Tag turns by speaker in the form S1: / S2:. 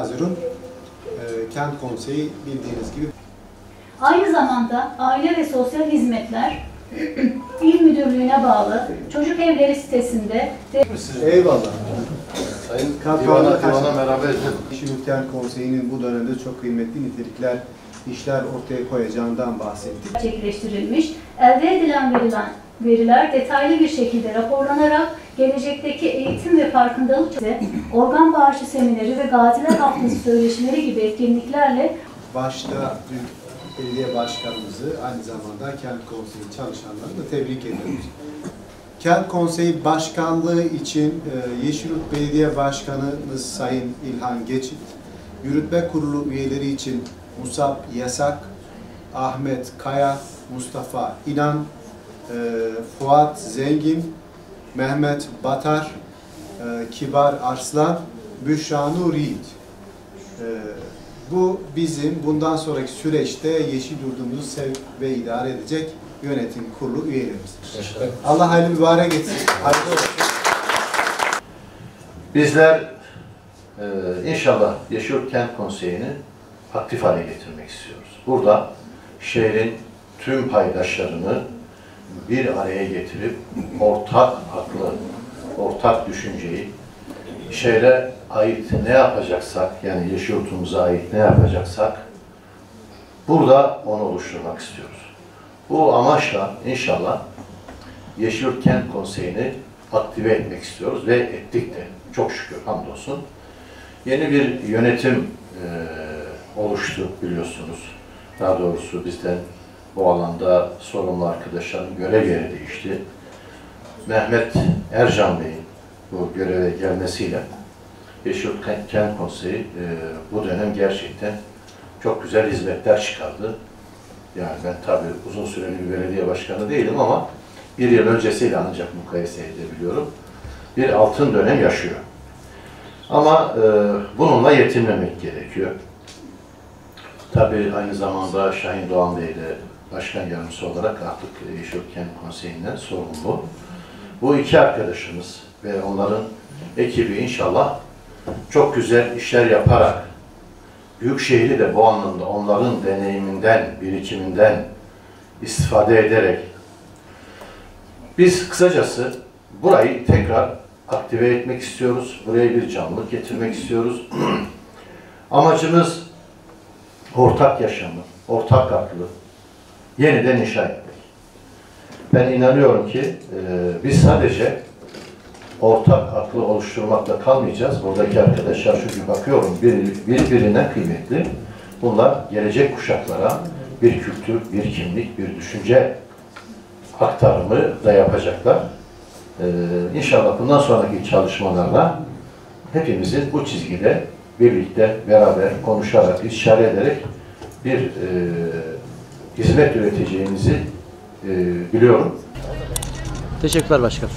S1: Hazırun Kent Konseyi bildiğiniz gibi.
S2: Aynı zamanda Aile ve Sosyal Hizmetler İl Müdürlüğü'ne bağlı çocuk evleri sitesinde
S1: Eyvallah.
S3: Sayın Divana merhaba edin.
S1: Yeşilyurt Kent Konseyi'nin bu dönemde çok kıymetli nitelikler, işler ortaya koyacağından bahsettik.
S2: gerçekleştirilmiş. Elde edilen veriler detaylı bir şekilde raporlanarak gelecekteki eğitim ve farkındalık organ bağışı semineri ve Gaziler Haftası söyleşileri gibi etkinliklerle
S1: Başta belediye başkanımızı, aynı zamanda Kent Konseyi çalışanlarını da tebrik ediyoruz. Kent Konseyi Başkanlığı için Yeşilyurt Belediye Başkanımız Sayın İlhan Geçit, Yürütme Kurulu üyeleri için Musab Yasak, Ahmet Kaya, Mustafa İnan, Fuat Zengin, Mehmet Batar, Kibar Arslan, Büşra Nur Yiğit. Bu bizim bundan sonraki süreçte Yeşilyurt'umuzu sevk ve idare edecek yönetim kurulu üyelerimizdir. Allah hayırlı mübarek etsin. Hayırlı olsun.
S3: Bizler inşallah Yeşilyurt Kent Konseyi'ni aktif hale getirmek istiyoruz. Burada şehrin tüm paydaşlarını bir araya getirip ortak aklı, ortak düşünceyi, şehre ait ne yapacaksak, yani Yeşilyurt'umuza ait ne yapacaksak burada onu oluşturmak istiyoruz. Bu amaçla inşallah Yeşilyurt Kent Konseyi'ni aktive etmek istiyoruz ve ettik de çok şükür hamdolsun. Yeni bir yönetim oluştu biliyorsunuz. Daha doğrusu bizden bu alanda sorumlu arkadaşların görev yeri değişti. Mehmet Ercan Bey'in bu göreve gelmesiyle Yeşilyurt Kent Konseyi bu dönem gerçekten çok güzel hizmetler çıkardı. Yani ben tabii uzun süreli bir belediye başkanı değilim ama bir yıl öncesiyle ancak mukayese edebiliyorum. Bir altın dönem yaşıyor. Ama bununla yetinmemek gerekiyor. Tabii aynı zamanda Şahin Doğan Bey de başkan yardımcısı olarak artık Yeşilyurt Kent Konseyi'nden sorumlu. Bu iki arkadaşımız ve onların ekibi inşallah çok güzel işler yaparak Büyükşehir'i de bu anlamda onların deneyiminden, birikiminden istifade ederek biz kısacası burayı tekrar aktive etmek istiyoruz. Buraya bir canlılık getirmek istiyoruz. Amacımız ortak yaşamı, ortak aklı yeniden inşa etmek. Ben inanıyorum ki biz sadece ortak aklı oluşturmakla kalmayacağız. Buradaki arkadaşlar çünkü bakıyorum birbirine kıymetli. Bunlar gelecek kuşaklara bir kültür, bir kimlik, bir düşünce aktarımı da yapacaklar. İnşallah bundan sonraki çalışmalarla hepimizin bu çizgide birlikte, beraber konuşarak, istişare ederek bir hizmet üreteceğimizi biliyorum.
S4: Teşekkürler başkanım.